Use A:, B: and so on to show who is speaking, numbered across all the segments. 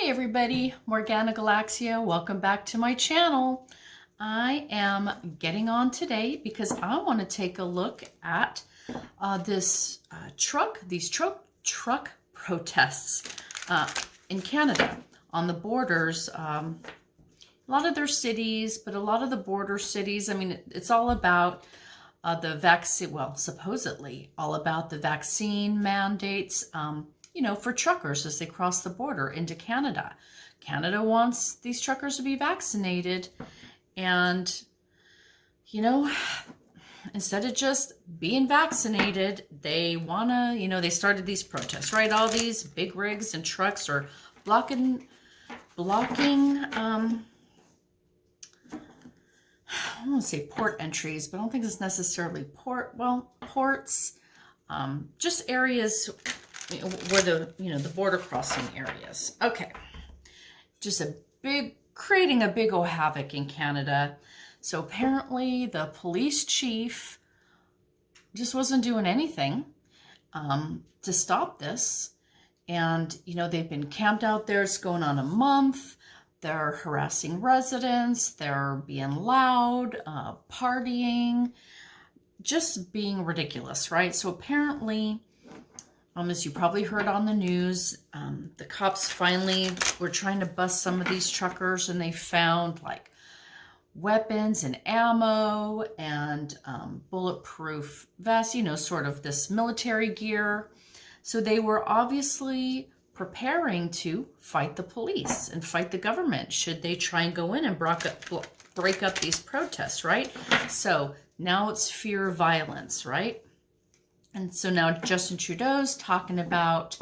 A: Hey everybody, Morgana Galaxia, welcome back to my channel. I am getting on today because I want to take a look at these truck protests in Canada on the borders. A lot of their cities, but a lot of the border cities, I mean, it's all about the vaccine, well, supposedly all about the vaccine mandates, for truckers as they cross the border into Canada. Canada wants these truckers to be vaccinated. And, instead of just being vaccinated, they want to, they started these protests, right? All these big rigs and trucks are blocking, I don't want to say port entries, but I don't think it's necessarily ports, just areas where the border crossing areas. Okay. Just creating a big old havoc in Canada. So apparently the police chief just wasn't doing anything to stop this. And, they've been camped out there. It's going on a month. They're harassing residents. They're being loud, partying, just being ridiculous, right? So apparently, as you probably heard on the news, the cops finally were trying to bust some of these truckers, and they found like weapons and ammo and bulletproof vests, sort of this military gear. So they were obviously preparing to fight the police and fight the government should they try and go in and break up these protests, right? So now it's fear of violence, right? And so now Justin Trudeau's talking about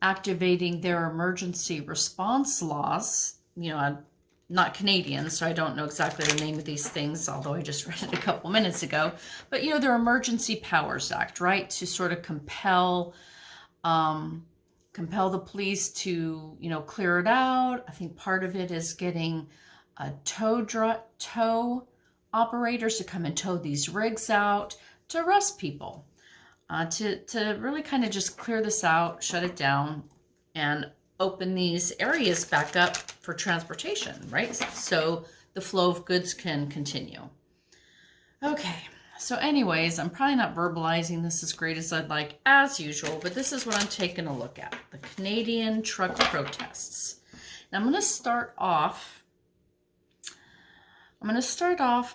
A: activating their emergency response laws. I'm not Canadian, so I don't know exactly the name of these things, although I just read it a couple minutes ago. But, their Emergency Powers Act, right, to sort of compel the police to, clear it out. I think part of it is getting tow operators to come and tow these rigs out to arrest people, to really kind of just clear this out, shut it down, and open these areas back up for transportation, right? So the flow of goods can continue. Okay, so anyways, I'm probably not verbalizing this as great as I'd like, as usual, but this is what I'm taking a look at, the Canadian truck protests. Now I'm going to start off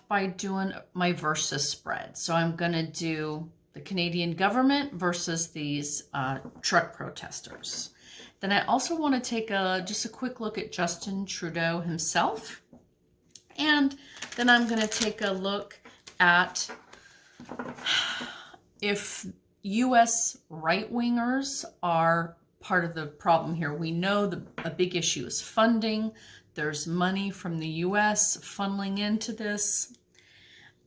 A: by doing my versus spread. So I'm going to do the Canadian government versus these truck protesters. Then I also want to take just a quick look at Justin Trudeau himself. And then I'm going to take a look at if US right-wingers are part of the problem here. We know a big issue is funding. There's money from the US funneling into this.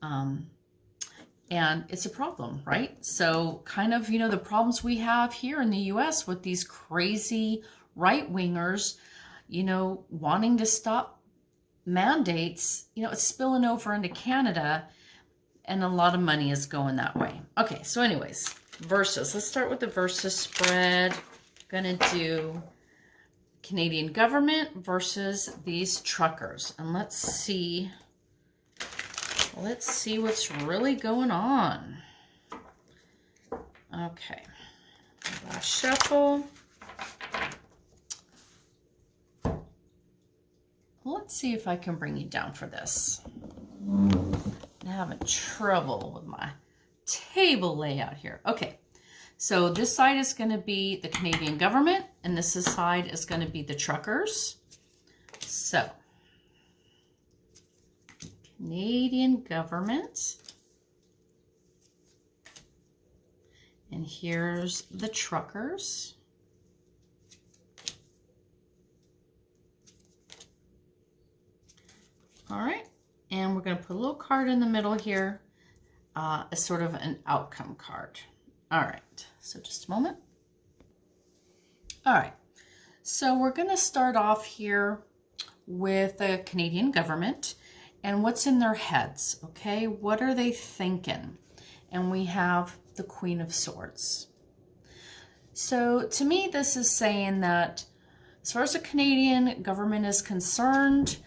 A: And it's a problem, right? So kind of, the problems we have here in the US with these crazy right-wingers, wanting to stop mandates, it's spilling over into Canada, and a lot of money is going that way. Okay, so anyways, versus. Let's start with the versus spread. Gonna do Canadian government versus these truckers. And let's see what's really going on. Okay. Last shuffle. Let's see if I can bring you down for this. I'm having trouble with my table layout here. Okay. So this side is going to be the Canadian government, and this side is going to be the truckers. So, Canadian government. And here's the truckers. All right. And we're going to put a little card in the middle here as sort of an outcome card. All right, so just a moment. All right, so we're going to start off here with the Canadian government and what's in their heads, okay? What are they thinking? And we have the Queen of Swords. So to me, this is saying that as far as the Canadian government is concerned,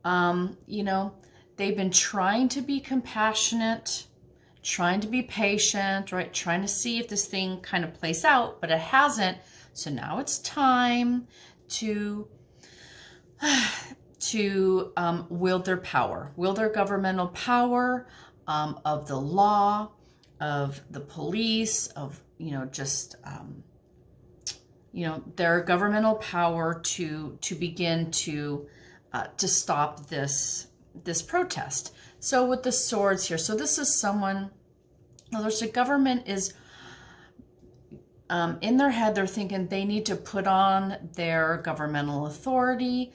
A: you know, they've been trying to be compassionate, trying to be patient, right? Trying to see if this thing kind of plays out, but it hasn't. So now it's time to wield their power, wield their governmental power, of the law, of the police, of, you know, just, you know, their governmental power to begin to stop this protest. So with the swords here, so this is someone, there's a government is in their head, they're thinking they need to put on their governmental authority.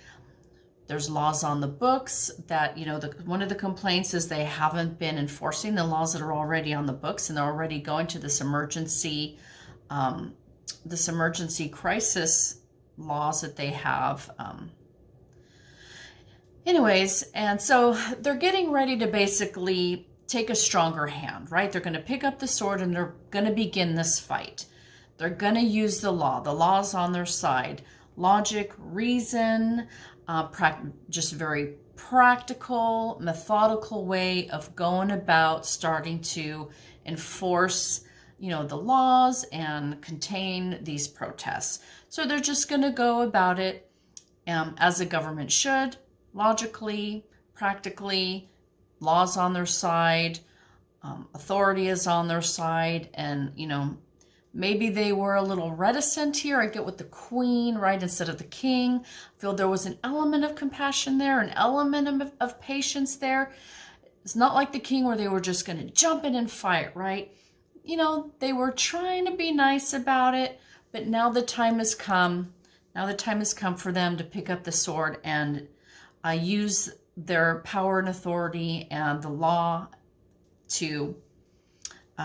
A: There's laws on the books that, you know, one of the complaints is they haven't been enforcing the laws that are already on the books, and they're already going to this emergency crisis laws that they have. Anyways, and so they're getting ready to basically take a stronger hand, right? They're going to pick up the sword and they're going to begin this fight. They're going to use the law. The law's on their side. Logic, reason, just very practical, methodical way of going about starting to enforce, you know, the laws and contain these protests. So they're just going to go about it as the government should, logically, practically, laws on their side, authority is on their side, and, you know, maybe they were a little reticent here. I get with the queen, right, instead of the king. I feel there was an element of compassion there, an element of patience there. It's not like the king where they were just going to jump in and fight, right? You know, they were trying to be nice about it, but now the time has come. Now the time has come for them to pick up the sword and use their power and authority and the law to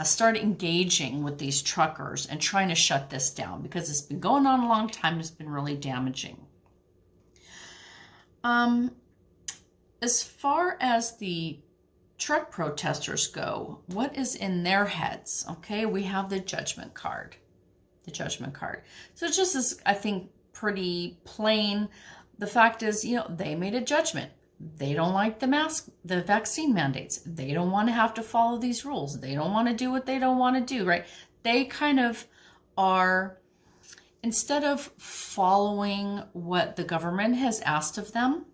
A: start engaging with these truckers and trying to shut this down, because it's been going on a long time. It's been really damaging. As far as the truck protesters go, what is in their heads? Okay, we have the Judgment card. The Judgment card. So it's just this, I think, pretty plain. The fact is, you know, they made a judgment. They don't like the vaccine mandates. They don't want to have to follow these rules. They don't want to do what they don't want to do, right? They kind of are, instead of following what the government has asked of them,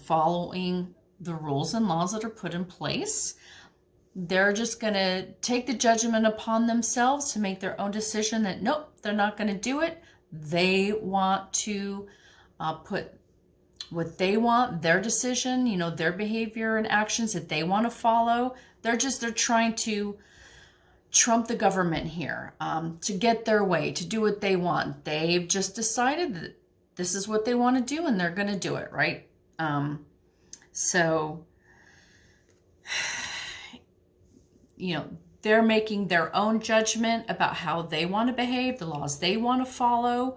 A: following the rules and laws that are put in place, they're just going to take the judgment upon themselves to make their own decision that, nope, they're not going to do it. They want to put what they want, their decision, you know, their behavior and actions that they want to follow. They're trying to trump the government here, to get their way, to do what they want. They've just decided that this is what they want to do and they're going to do it, right? So, you know, they're making their own judgment about how they want to behave, the laws they want to follow,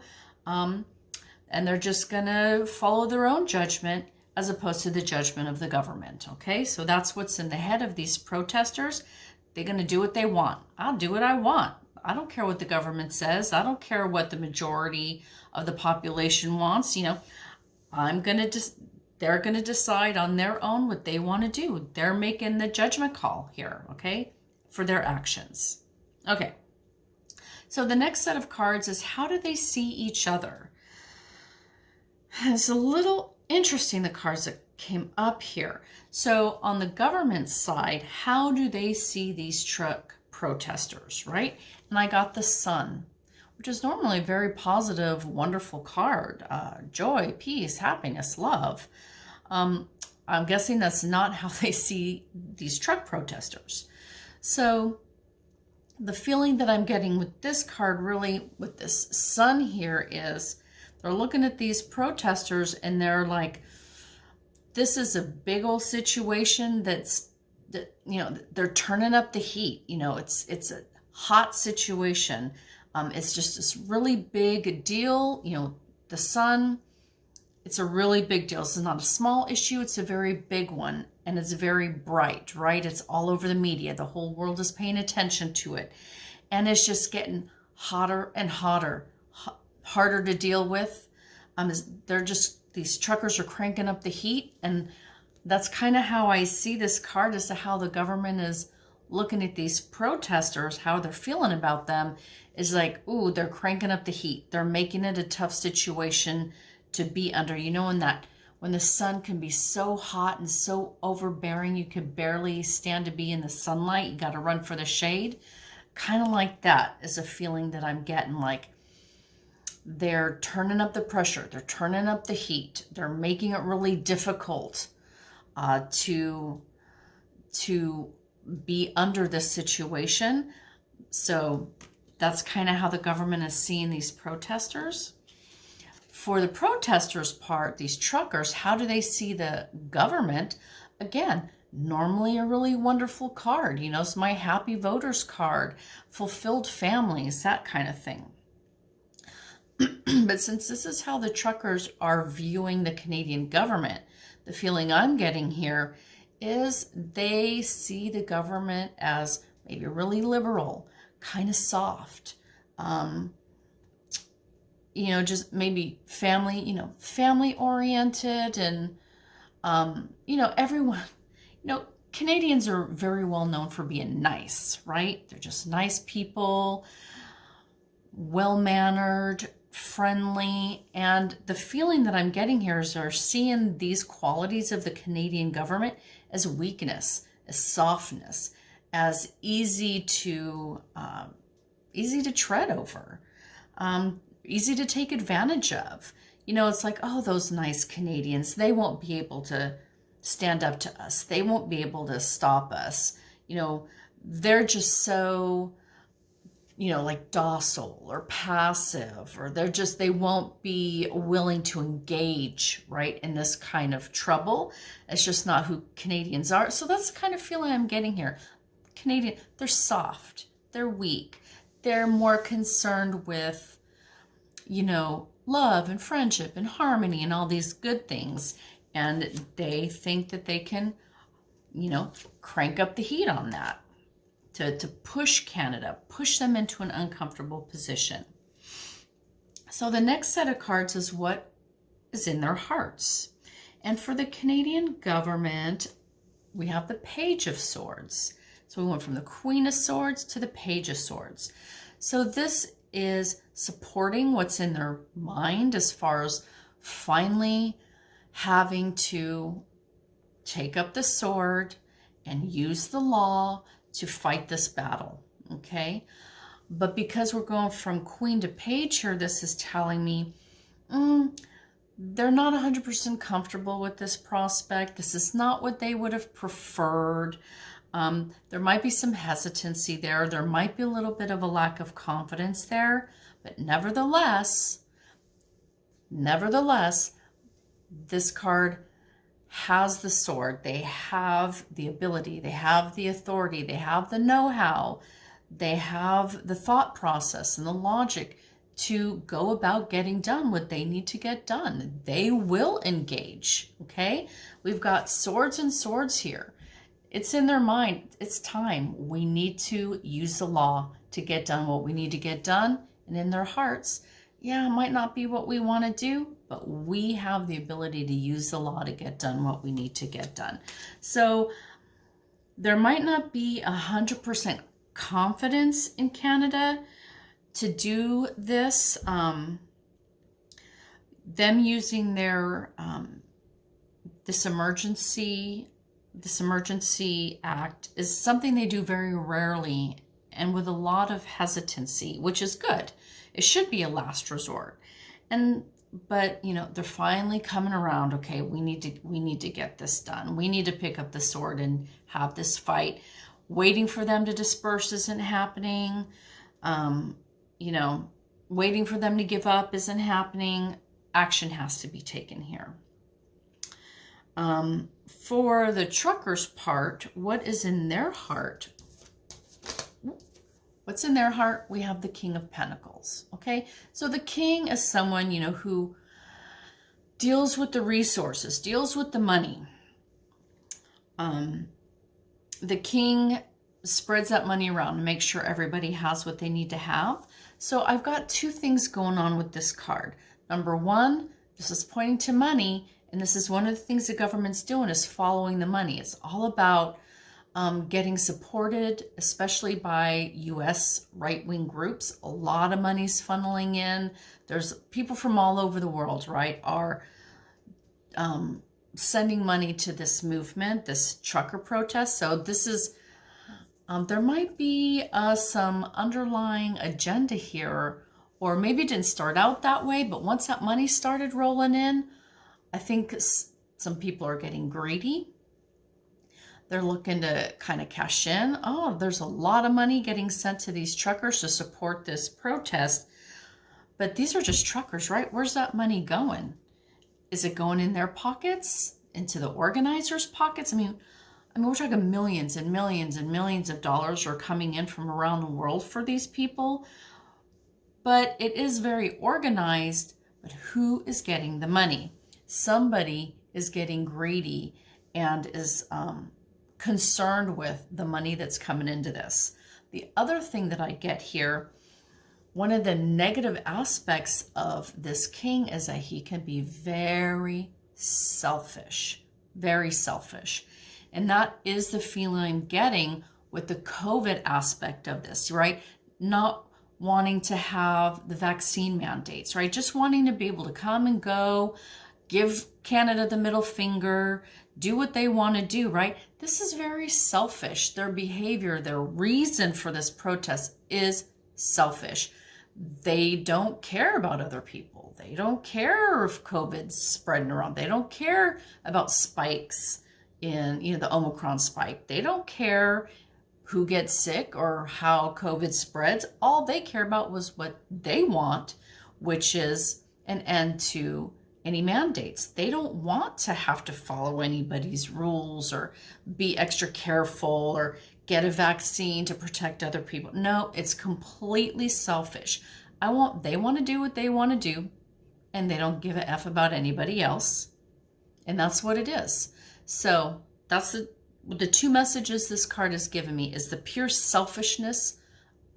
A: and they're just going to follow their own judgment as opposed to the judgment of the government, okay? So that's what's in the head of these protesters. They're going to do what they want. I'll do what I want. I don't care what the government says. I don't care what the majority of the population wants. You know, they're going to decide on their own what they want to do. They're making the judgment call here, okay, for their actions. Okay, so the next set of cards is, how do they see each other? It's a little interesting, the cards that came up here. So on the government side, how do they see these truck protesters, right? And I got the Sun, which is normally a very positive, wonderful card. Joy, peace, happiness, love. I'm guessing that's not how they see these truck protesters. So the feeling that I'm getting with this card, really with this Sun here, is they're looking at these protesters and they're like, this is a big old situation that, you know, they're turning up the heat. You know, it's a hot situation. It's just this really big deal. You know, the Sun, it's a really big deal. This is not a small issue. It's a very big one. And it's very bright, right? It's all over the media. The whole world is paying attention to it. And it's just getting hotter and hotter, harder to deal with. They're just, these truckers are cranking up the heat, and that's kind of how I see this card as to how the government is looking at these protesters, how they're feeling about them is like, ooh, they're cranking up the heat. They're making it a tough situation to be under. You know, when the sun can be so hot and so overbearing, you could barely stand to be in the sunlight. You got to run for the shade. Kind of like that is a feeling that I'm getting, like they're turning up the pressure. They're turning up the heat. They're making it really difficult to be under this situation. So that's kind of how the government is seeing these protesters. For the protesters' part, these truckers, how do they see the government? Again, normally a really wonderful card. You know, it's my happy voters card, fulfilled families, that kind of thing. But since this is how the truckers are viewing the Canadian government, the feeling I'm getting here is they see the government as maybe really liberal, kind of soft, you know, just maybe family, you know, family oriented, and, you know, everyone, you know, Canadians are very well known for being nice, right? They're just nice people, well-mannered, friendly, and the feeling that I'm getting here is they're seeing these qualities of the Canadian government as weakness, as softness, as easy to tread over, easy to take advantage of. You know, it's like, oh, those nice Canadians, they won't be able to stand up to us. They won't be able to stop us. You know, they're just so, you know, like docile or passive, or they won't be willing to engage, right, in this kind of trouble. It's just not who Canadians are. So that's the kind of feeling I'm getting here. Canadian, they're soft, they're weak, they're more concerned with, you know, love and friendship and harmony and all these good things. And they think that they can, you know, crank up the heat on that. To push Canada, push them into an uncomfortable position. So the next set of cards is what is in their hearts. And for the Canadian government, we have the Page of Swords. So we went from the Queen of Swords to the Page of Swords. So this is supporting what's in their mind as far as finally having to take up the sword and use the law to fight this battle, okay? But because we're going from Queen to Page here, this is telling me they're not 100% comfortable with this prospect. This is not what they would have preferred. There might be some hesitancy there. There might be a little bit of a lack of confidence there. But nevertheless, this card has the sword. They have the ability, they have the authority, they have the know-how, they have the thought process and the logic to go about getting done what they need to get done. They will engage, okay? We've got swords and swords here. It's in their mind. It's time. We need to use the law to get done what we need to get done. And in their hearts, yeah, it might not be what we want to do, but we have the ability to use the law to get done what we need to get done. So there might not be 100% confidence in Canada to do this. Them using their this emergency act is something they do very rarely and with a lot of hesitancy, which is good. It should be a last resort. But you know, they're finally coming around. Okay, we need to get this done. We need to pick up the sword and have this fight. Waiting for them to disperse isn't happening. You know, waiting for them to give up isn't happening. Action has to be taken here. For the truckers' part, what is in their heart? What's in their heart? We have the King of Pentacles, okay? So the king is someone, you know, who deals with the resources, deals with the money. The king spreads that money around and makes sure everybody has what they need to have. So I've got two things going on with this card. Number one, this is pointing to money, and this is one of the things the government's doing is following the money. It's all about getting supported, especially by US right-wing groups. A lot of money's funneling in. There's people from all over the world, right, are sending money to this movement, this trucker protest. So this is, there might be some underlying agenda here, or maybe it didn't start out that way, but once that money started rolling in, I think some people are getting greedy. They're looking to kind of cash in. Oh, there's a lot of money getting sent to these truckers to support this protest. But these are just truckers, right? Where's that money going? Is it going in their pockets? Into the organizers' pockets? I mean, we're talking millions and millions and millions of dollars are coming in from around the world for these people. But it is very organized. But who is getting the money? Somebody is getting greedy and is concerned with the money that's coming into this. The other thing that I get here, one of the negative aspects of this king is that he can be very selfish, very selfish. And that is the feeling I'm getting with the COVID aspect of this, right? Not wanting to have the vaccine mandates, right? Just wanting to be able to come and go, give Canada the middle finger, do what they want to do, right? This is very selfish. Their behavior, their reason for this protest is selfish. They don't care about other people. They don't care if COVID's spreading around. They don't care about spikes in, the Omicron spike. They don't care who gets sick or how COVID spreads. All they care about was what they want, which is an end to any mandates. They don't want to have to follow anybody's rules or be extra careful or get a vaccine to protect other people. No, it's completely selfish. They want to do what they want to do, and they don't give a F about anybody else. And that's what it is. So that's the two messages this card has given me is the pure selfishness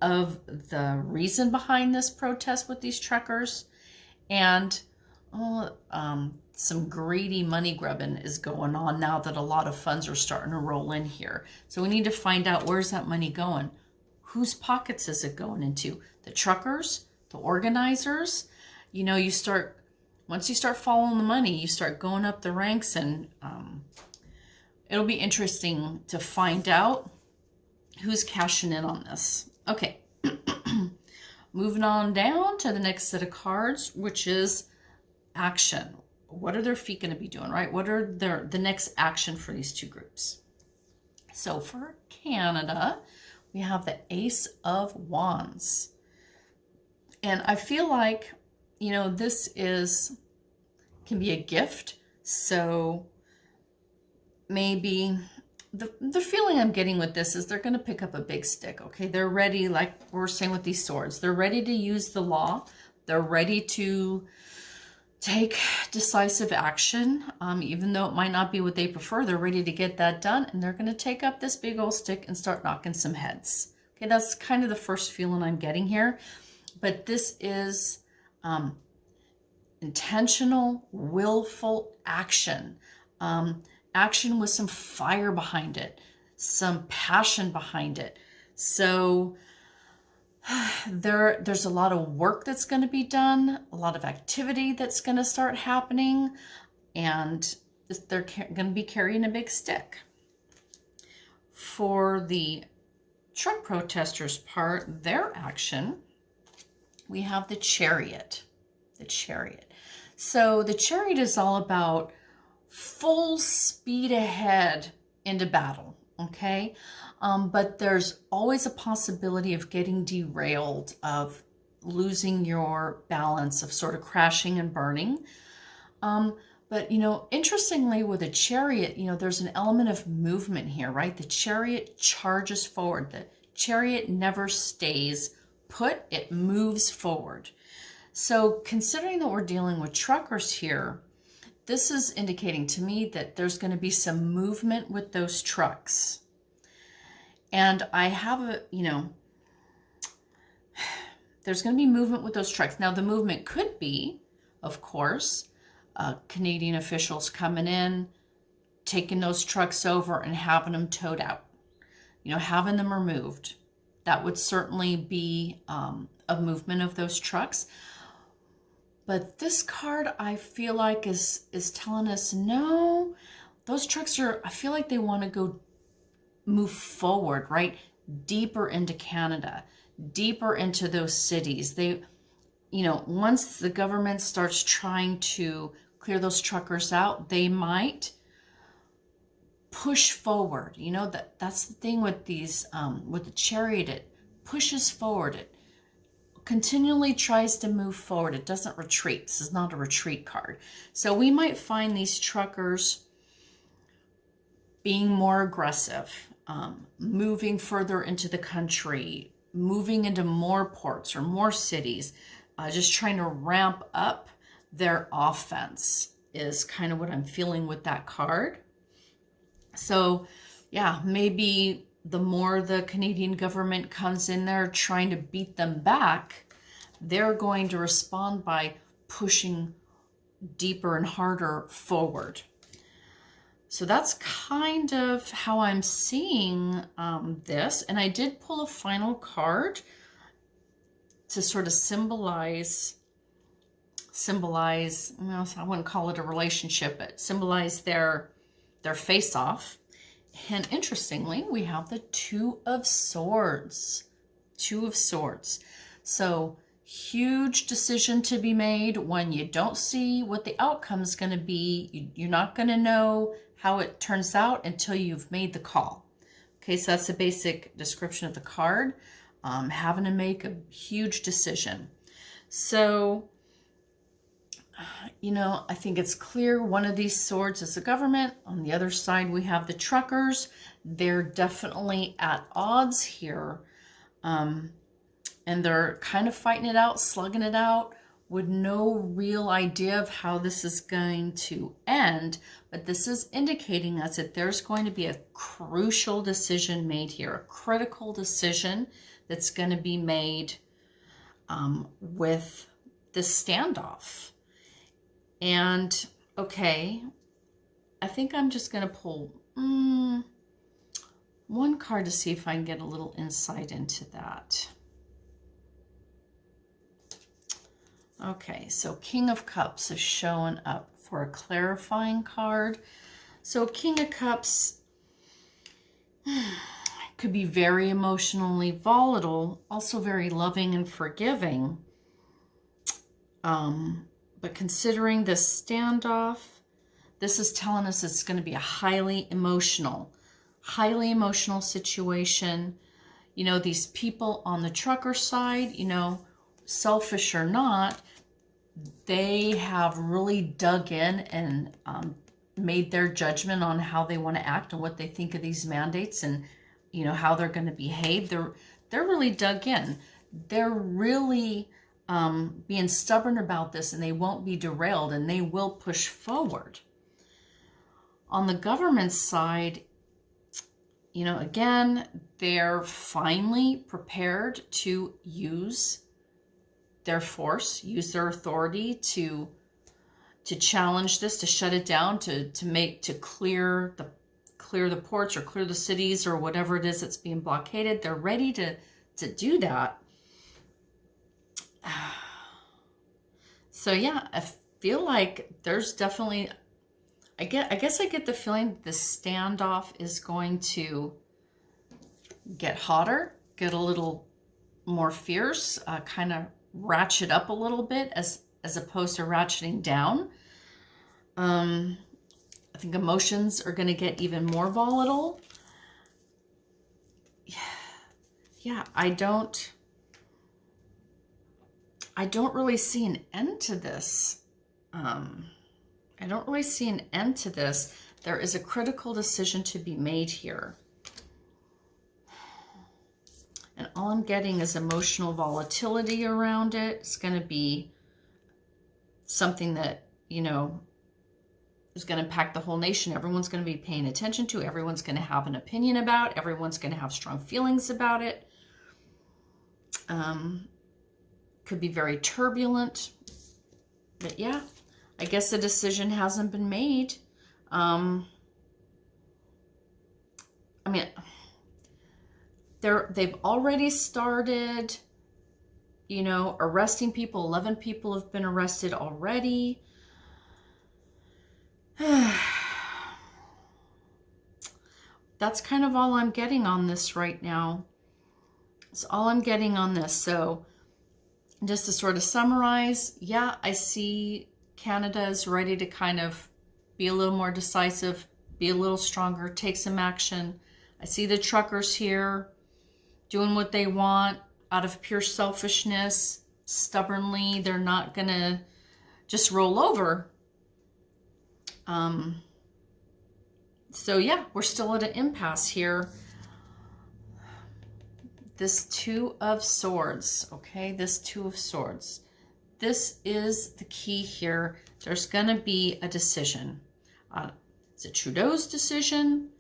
A: of the reason behind this protest with these truckers, and some greedy money grubbing is going on now that a lot of funds are starting to roll in here. So we need to find out, where's that money going? Whose pockets is it going into? The truckers, the organizers? Once you start following the money, you start going up the ranks, and it'll be interesting to find out who's cashing in on this. Okay, moving on down to the next set of cards, which is action. What are their feet going to be doing, right? What are the next action for these two groups? So for Canada, we have the Ace of Wands. And I feel like, this can be a gift. So maybe the feeling I'm getting with this is they're going to pick up a big stick, okay? They're ready, like we're saying with these swords. They're ready to use the law. They're ready to take decisive action, even though it might not be what they prefer. They're ready to get that done, and they're going to take up this big old stick and start knocking some heads. Okay, that's kind of the first feeling I'm getting here. But this is intentional, willful action. Action with some fire behind it, some passion behind it. So there's a lot of work that's going to be done, a lot of activity that's going to start happening, and they're going to be carrying a big stick. For the truck protesters' part, their action, we have the Chariot. The Chariot. So the Chariot is all about full speed ahead into battle, okay? But there's always a possibility of getting derailed, of losing your balance, of sort of crashing and burning. But, interestingly with a Chariot, there's an element of movement here, right? The Chariot charges forward. The Chariot never stays put, it moves forward. So considering that we're dealing with truckers here, this is indicating to me that there's going to be some movement with those trucks. And I have a, you know, there's going to be movement with those trucks. Now, the movement could be, of course, Canadian officials coming in, taking those trucks over and having them towed out, you know, having them removed. That would certainly be a movement of those trucks. But this card, I feel like is telling us, no, those trucks are, I feel like they want to go move forward, right? Deeper into Canada, deeper into those cities. They, you know, once the government starts trying to clear those truckers out, they might push forward. You know, that's the thing with these, with the Chariot, it pushes forward. It continually tries to move forward. It doesn't retreat. This is not a retreat card. So we might find these truckers being more aggressive, moving further into the country, moving into more ports or more cities, just trying to ramp up their offense is kind of what I'm feeling with that card. So yeah, maybe the more the Canadian government comes in there trying to beat them back, they're going to respond by pushing deeper and harder forward. So that's kind of how I'm seeing this. And I did pull a final card to sort of symbolize, well, I wouldn't call it a relationship, but symbolize their face-off. And interestingly, we have the Two of Swords. Two of Swords. So huge decision to be made when you don't see what the outcome is going to be. You're not going to know how it turns out until you've made the call. Okay, so that's the basic description of the card. Having to make a huge decision. So, you know, I think it's clear one of these swords is the government. On the other side, we have the truckers. They're definitely at odds here. And they're kind of fighting it out, slugging it out, with no real idea of how this is going to end. But this is indicating us that there's going to be a crucial decision made here, a critical decision that's going to be made with this standoff. And, okay, I think I'm just going to pull one card to see if I can get a little insight into that. Okay, so King of Cups is showing up for a clarifying card. So King of Cups could be very emotionally volatile, also very loving and forgiving. But considering this standoff, this is telling us it's going to be a highly emotional situation. You know, these people on the trucker side, you know, selfish or not, they have really dug in and made their judgment on how they want to act and what they think of these mandates and, you know, how they're going to behave. They're really dug in. They're really being stubborn about this, and they won't be derailed, and they will push forward. On the government side, you know, again, they're finally prepared to use their force, use their authority to challenge this, to shut it down, to clear the ports or clear the cities or whatever it is that's being blockaded. They're ready to do that. So yeah, I feel like there's definitely, I guess I get the feeling the standoff is going to get hotter, get a little more fierce, kind of ratchet up a little bit as opposed to ratcheting down. I think emotions are going to get even more volatile. Yeah, I don't really see an end to this. I don't really see an end to this. There is a critical decision to be made here. And all I'm getting is emotional volatility around it. It's going to be something that, you know, is going to impact the whole nation. Everyone's going to be paying attention to. Everyone's going to have an opinion about. Everyone's going to have strong feelings about it. Could be very turbulent. But yeah, I guess the decision hasn't been made. I mean, they've already started, you know, arresting people. 11 people have been arrested already. That's kind of all I'm getting on this right now. That's all I'm getting on this. So just to sort of summarize, yeah, I see Canada is ready to kind of be a little more decisive, be a little stronger, take some action. I see the truckers here doing what they want out of pure selfishness, stubbornly. They're not going to just roll over. So yeah, we're still at an impasse here. This Two of Swords, okay? This Two of Swords. This is the key here. There's going to be a decision. Is it Trudeau's decision?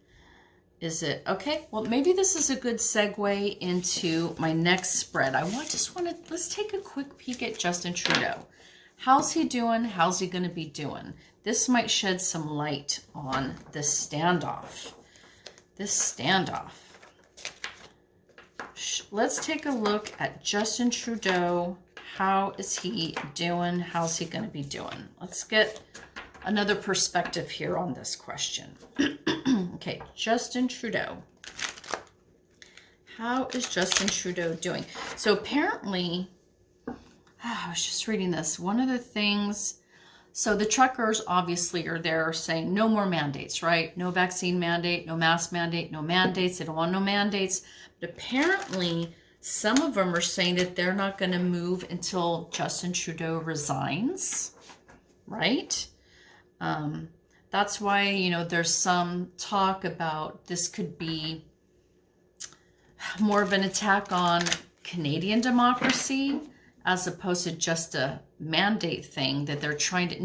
A: Is it, okay, well, maybe this is a good segue into my next spread. Let's take a quick peek at Justin Trudeau. How's he doing? How's he going to be doing? This might shed some light on this standoff. Let's take a look at Justin Trudeau. How is he doing? How's he going to be doing? Let's get another perspective here on this question. Okay, Justin Trudeau. How is Justin Trudeau doing? So apparently, I was just reading this. One of the things, so the truckers obviously are there saying no more mandates, right? No vaccine mandate, no mask mandate, no mandates. They don't want no mandates. But apparently, some of them are saying that they're not going to move until Justin Trudeau resigns, right? That's why, you know, there's some talk about this could be more of an attack on Canadian democracy as opposed to just a mandate thing that they're trying to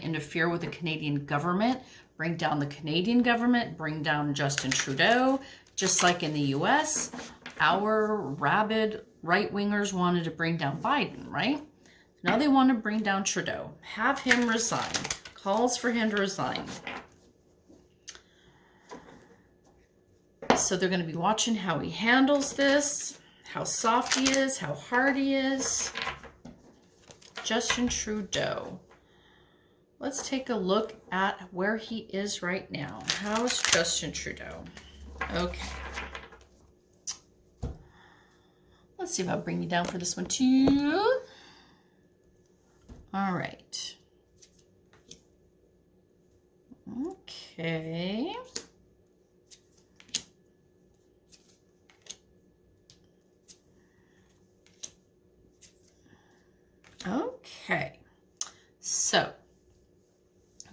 A: interfere with the Canadian government, bring down the Canadian government, bring down Justin Trudeau, just like in the US. Our rabid right-wingers wanted to bring down Biden, right? Now they want to bring down Trudeau. Have him resign. Calls for him to resign. So they're going to be watching how he handles this, how soft he is, how hard he is. Justin Trudeau. Let's take a look at where he is right now. How's Justin Trudeau? Okay. Let's see if I'll bring you down for this one too. All right. Okay. Okay. So,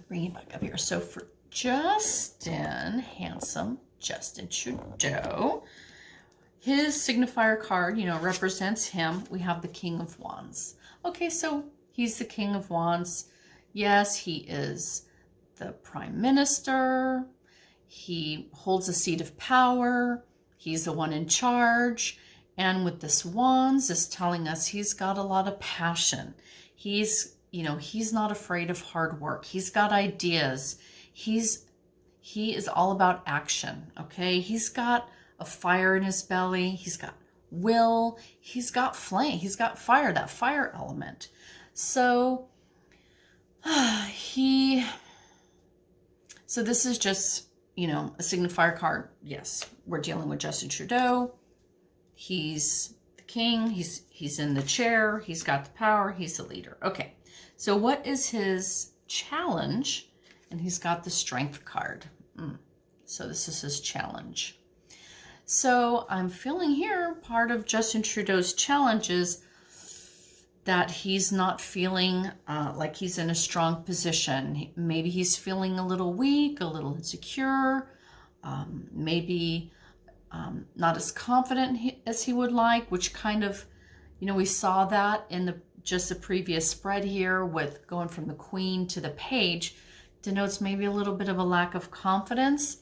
A: bring it back up here. So for Justin, handsome Justin Trudeau, his signifier card, you know, represents him. We have the King of Wands. Okay, so he's the King of Wands. Yes, he is the Prime Minister. He holds a seat of power. He's the one in charge. And with this Wands, is telling us he's got a lot of passion. He's, you know, he's not afraid of hard work. He's got ideas. He is all about action, okay? He's got a fire in his belly. He's got will. He's got flame. He's got fire, that fire element. So so this is just, you know, a signifier card. Yes, we're dealing with Justin Trudeau. He's the king. He's in the chair. He's got the power. He's the leader. Okay, so what is his challenge? And he's got the strength card. So this is his challenge. So I'm feeling here part of Justin Trudeau's challenge is that he's not feeling like he's in a strong position. Maybe he's feeling a little weak, a little insecure, maybe not as confident as he would like, which kind of, you know, we saw that in just the previous spread here with going from the Queen to the Page. denotes maybe a little bit of a lack of confidence.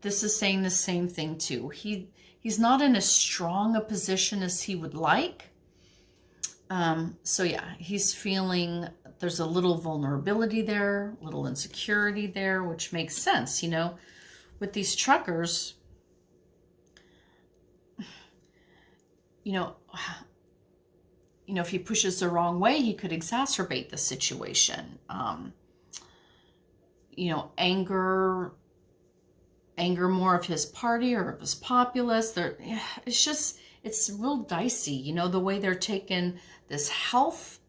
A: This is saying the same thing too. He's not in as strong a position as he would like. So yeah, he's feeling there's a little vulnerability there, a little insecurity there, which makes sense, you know, with these truckers, you know, if he pushes the wrong way, he could exacerbate the situation. You know, anger more of his party or of his populace. It's real dicey, you know, the way they're taking this health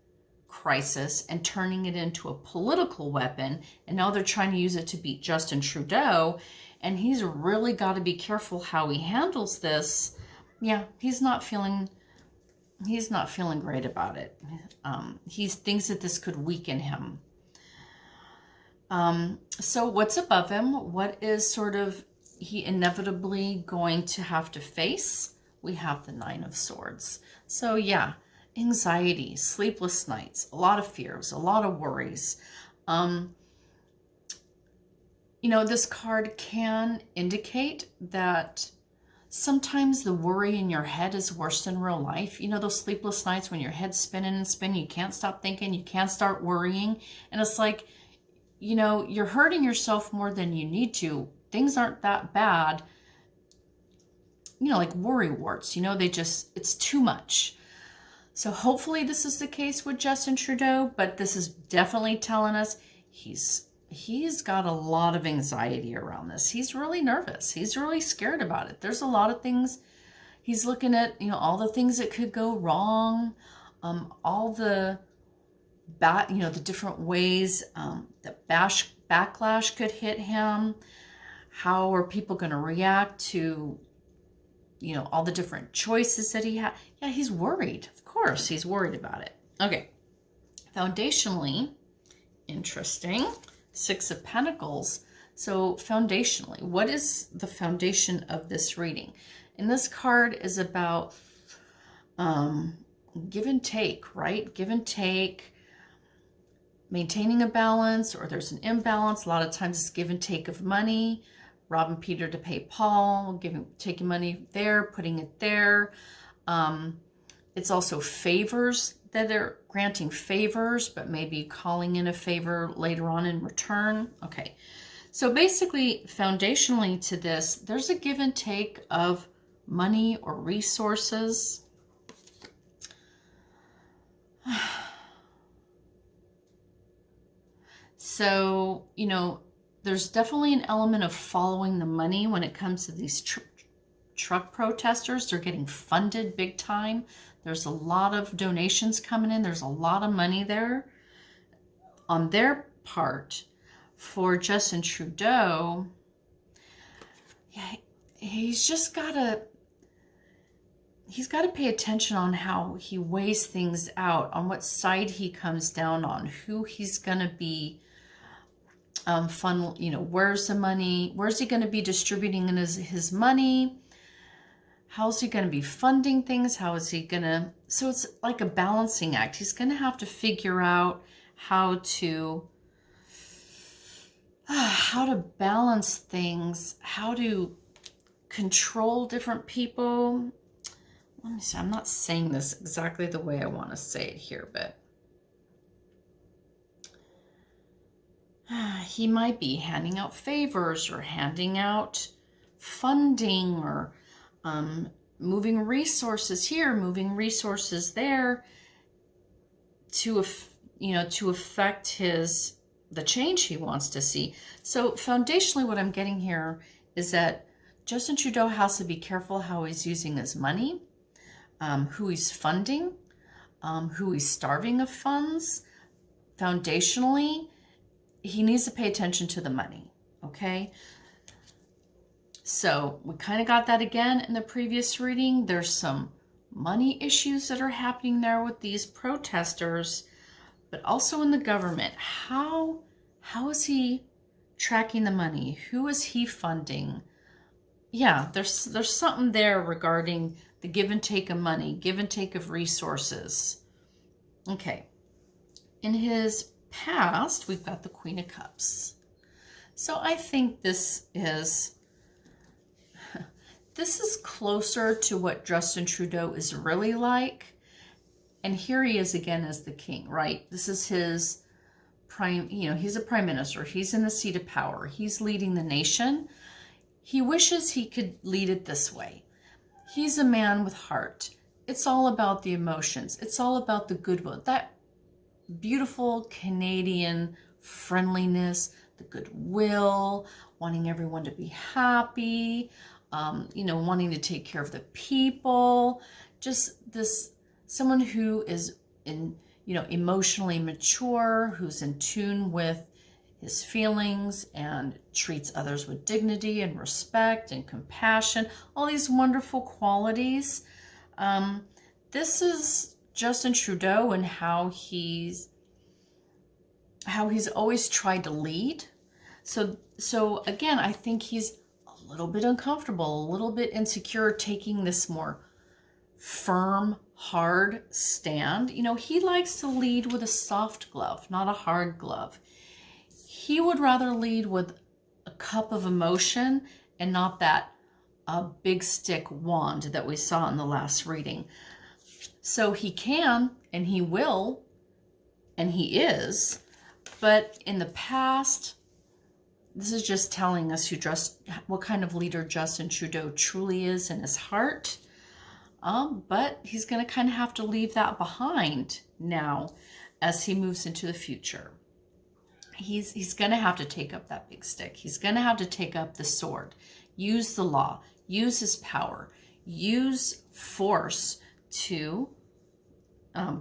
A: crisis and turning it into a political weapon. And now they're trying to use it to beat Justin Trudeau. And he's really got to be careful how he handles this. Yeah, he's not feeling great about it. He thinks that this could weaken him. So what's above him? What is sort of he inevitably going to have to face? We have the Nine of Swords. So yeah, anxiety, sleepless nights, a lot of fears, a lot of worries. You know, this card can indicate that sometimes the worry in your head is worse than real life. You know, those sleepless nights when your head's spinning and spinning, you can't stop thinking, you can't start worrying. And it's like, you know, you're hurting yourself more than you need to. Things aren't that bad. You know, like worry warts, you know, it's too much. So hopefully this is the case with Justin Trudeau, but this is definitely telling us he's got a lot of anxiety around this. He's really nervous. He's really scared about it. There's a lot of things he's looking at, you know, all the things that could go wrong, all the the different ways that backlash could hit him. How are people going to react to, you know, all the different choices that he had? Yeah, he's worried. Of course, he's worried about it. Okay. Foundationally, interesting. Six of Pentacles. So foundationally, what is the foundation of this reading? And this card is about give and take, right? Give and take, maintaining a balance, or there's an imbalance. A lot of times it's give and take of money, robbing Peter to pay Paul, taking money there, putting it there. It's also favors, that they're granting favors, but maybe calling in a favor later on in return. Okay, so basically, foundationally to this, there's a give and take of money or resources. So, you know, there's definitely an element of following the money when it comes to these truck protesters. They're getting funded big time. There's a lot of donations coming in. There's a lot of money there on their part. For Justin Trudeau, yeah, he's got to pay attention on how he weighs things out, on what side he comes down on, who he's going to be you know, where's the money? Where's he going to be distributing his money? How's he going to be funding things? How is he going to... So it's like a balancing act. He's going to have to figure out how to balance things, how to control different people. Let me see. I'm not saying this exactly the way I want to say it here, but he might be handing out favors or handing out funding, or moving resources here, moving resources there to affect the change he wants to see. So foundationally, what I'm getting here is that Justin Trudeau has to be careful how he's using his money, who he's funding, who he's starving of funds. Foundationally, he needs to pay attention to the money, okay? So we kind of got that again in the previous reading. There's some money issues that are happening there with these protesters, but also in the government. How is he tracking the money? Who is he funding? Yeah, there's something there regarding the give and take of money, give and take of resources. Okay. In his past, we've got the Queen of Cups. So I think this is closer to what Justin Trudeau is really like. And here he is again as the king, right? This is his prime, he's a prime minister. He's in the seat of power. He's leading the nation. He wishes he could lead it this way. He's a man with heart. It's all about the emotions. It's all about the goodwill. That beautiful Canadian friendliness, the goodwill, wanting everyone to be happy, wanting to take care of the people. Just this, someone who is emotionally mature, who's in tune with his feelings and treats others with dignity and respect and compassion, all these wonderful qualities. This is Justin Trudeau and how he's always tried to lead. So again, I think he's a little bit uncomfortable, a little bit insecure, taking this more firm, hard stand. He likes to lead with a soft glove, not a hard glove. He would rather lead with a cup of emotion and not that big stick wand that we saw in the last reading. So he can, and he will, and he is, but in the past, this is just telling us what kind of leader Justin Trudeau truly is in his heart. But he's going to kind of have to leave that behind now as he moves into the future. He's going to have to take up that big stick. He's going to have to take up the sword, use the law, use his power, use force to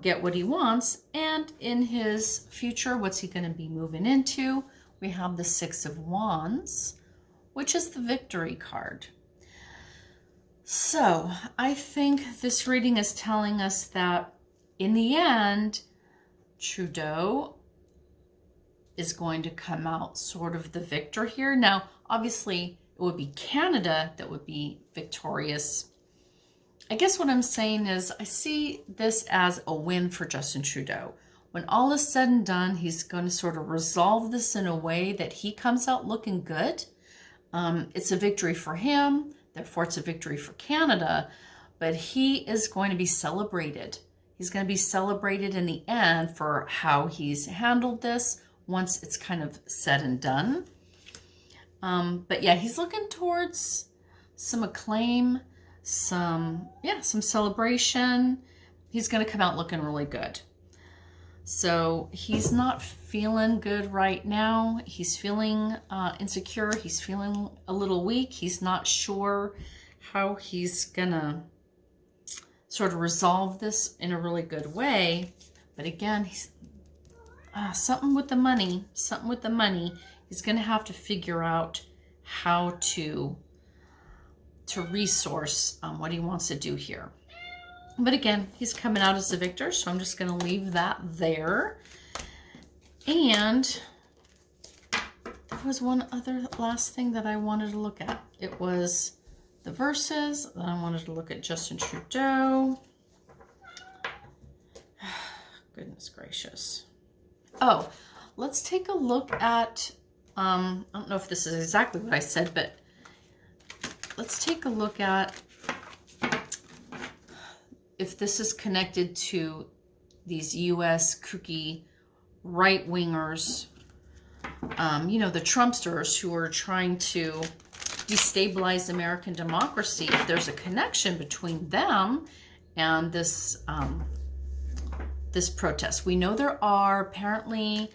A: get what he wants. And in his future, what's he going to be moving into? We have the Six of Wands, which is the victory card. So I think this reading is telling us that in the end, Trudeau is going to come out sort of the victor here. Now, obviously, it would be Canada that would be victorious. I guess what I'm saying is I see this as a win for Justin Trudeau. When all is said and done, he's going to sort of resolve this in a way that he comes out looking good. It's a victory for him. Therefore, it's a victory for Canada. But he is going to be celebrated. He's going to be celebrated in the end for how he's handled this once it's kind of said and done. But yeah, he's looking towards some acclaim, some celebration. He's going to come out looking really good. So he's not feeling good right now. He's feeling insecure. He's feeling a little weak. He's not sure how he's going to sort of resolve this in a really good way. But again, he's something with the money. He's going to have to figure out how to resource what he wants to do here. But again, he's coming out as the victor, so I'm just going to leave that there. And there was one other last thing that I wanted to look at. It was the verses. Then I wanted to look at Justin Trudeau. Goodness gracious. Oh, let's take a look at, I don't know if this is exactly what I said, but let's take a look at if this is connected to these US kooky right-wingers, the Trumpsters who are trying to destabilize American democracy, if there's a connection between them and this protest. We know there are. Apparently,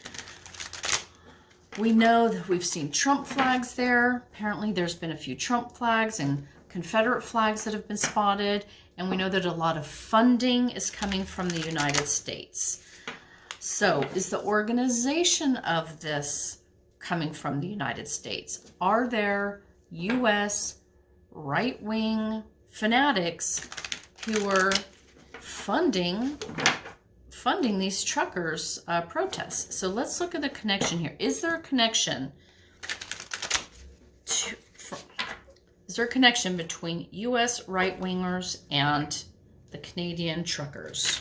A: we know that we've seen Trump flags there. Apparently, there's been a few Trump flags and Confederate flags that have been spotted. And we know that a lot of funding is coming from the United States. So is the organization of this coming from the United States? Are there U.S. right-wing fanatics who are funding these truckers' protests? So let's look at the connection here. Is there a connection between U.S. right-wingers and the Canadian truckers?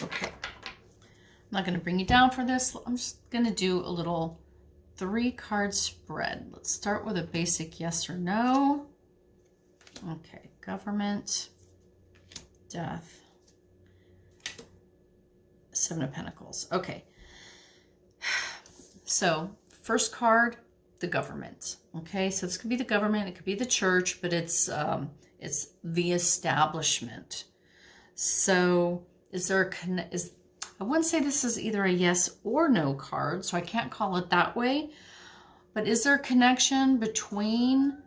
A: Okay. I'm not going to bring you down for this. I'm just going to do a little 3-card spread. Let's start with a basic yes or no. Okay, government, death, 7 of Pentacles. Okay. So first card, the government. Okay, so this could be the government, it could be the church, but it's the establishment. So is there I wouldn't say this is either a yes or no card, so I can't call it that way. But is there a connection between,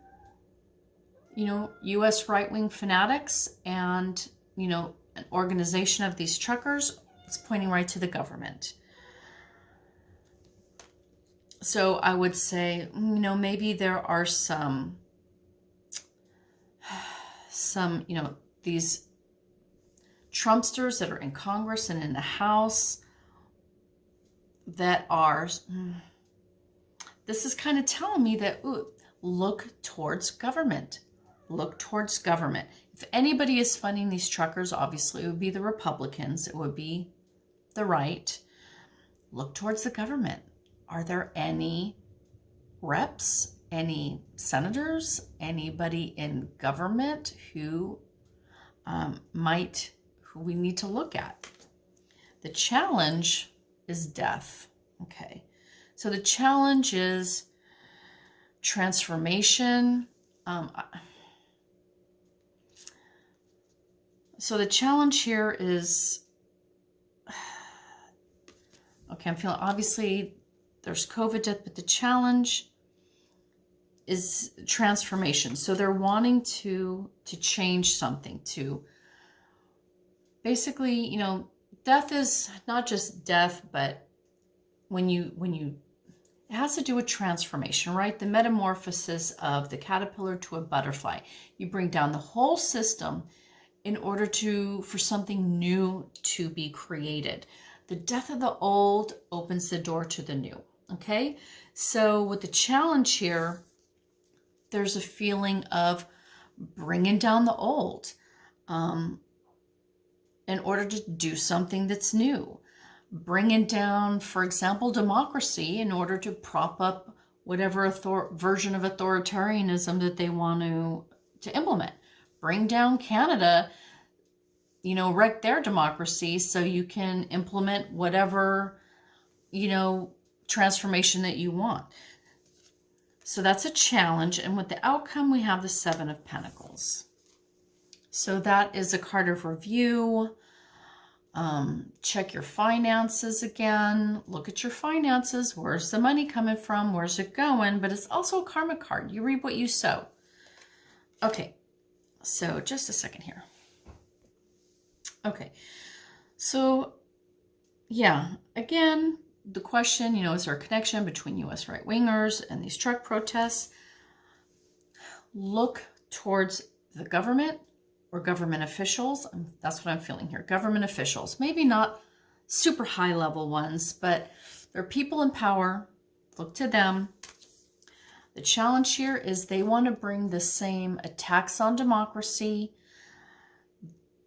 A: you know, U.S. right-wing fanatics and, you know, an organization of these truckers? It's pointing right to the government. So I would say, you know, maybe there are some, you know, these Trumpsters that are in Congress and in the House that are, this is kind of telling me that, ooh, look towards government. Look towards government. If anybody is funding these truckers, obviously it would be the Republicans. It would be the right. Look towards the government. Are there any reps, any senators, anybody in government who who we need to look at? The challenge is death. Okay, so the challenge is transformation. So the challenge here is, okay, I'm feeling, obviously there's COVID death, but the challenge is transformation. So they're wanting to change something, to basically, you know, death is not just death, but when you, it has to do with transformation, right? The metamorphosis of the caterpillar to a butterfly. You bring down the whole system in order for something new to be created. The death of the old opens the door to the new, okay? So with the challenge here, there's a feeling of bringing down the old in order to do something that's new. Bringing down, for example, democracy in order to prop up whatever version of authoritarianism that they want to implement. Bring down Canada, you know, wreck their democracy so you can implement whatever, you know, transformation that you want. So that's a challenge. And with the outcome, we have the 7 of Pentacles. So that is a card of review. Check your finances again. Look at your finances. Where's the money coming from? Where's it going? But it's also a karma card. You reap what you sow. Okay, so just a second here. Okay, so yeah, again, the question, you know, is there a connection between U.S. right-wingers and these truck protests? Look towards the government or government officials. That's what I'm feeling here. Government officials, maybe not super high-level ones, but there are people in power. Look to them. The challenge here is they want to bring the same attacks on democracy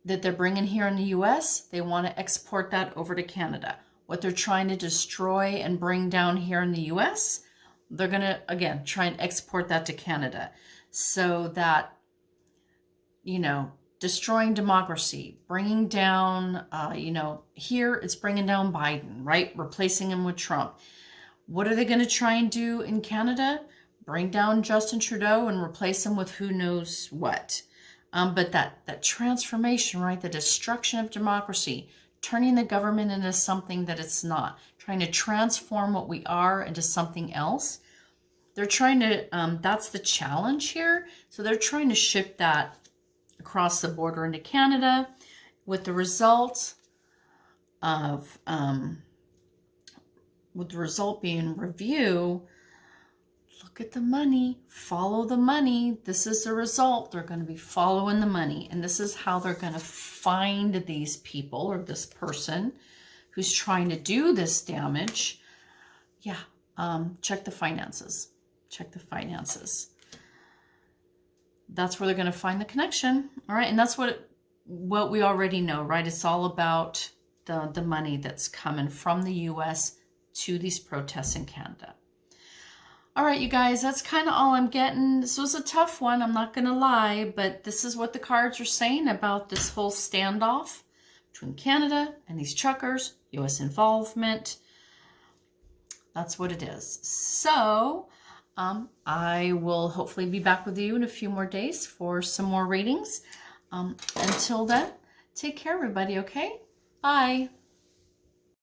A: that they're bringing here in the U.S. They want to export that over to Canada. What they're trying to destroy and bring down here in the U.S., they're going to, again, try and export that to Canada. So that, you know, destroying democracy, bringing down, you know, here it's bringing down Biden, right? Replacing him with Trump. What are they going to try and do in Canada? Bring down Justin Trudeau and replace him with who knows what. But that transformation, right? The destruction of democracy, turning the government into something that it's not, trying to transform what we are into something else. They're trying to, that's the challenge here. So they're trying to ship that across the border into Canada with the result of, with the result being review. Look at the money, follow the money. This is the result. They're going to be following the money. And this is how they're going to find these people or this person who's trying to do this damage. Yeah, check the finances. Check the finances. That's where they're going to find the connection. All right, and that's what we already know, right? It's all about the money that's coming from the U.S. to these protests in Canada. All right, you guys, that's kind of all I'm getting. This was a tough one, I'm not going to lie, but this is what the cards are saying about this whole standoff between Canada and these truckers, U.S. involvement. That's what it is. So I will hopefully be back with you in a few more days for some more readings. Until then, take care, everybody, okay? Bye.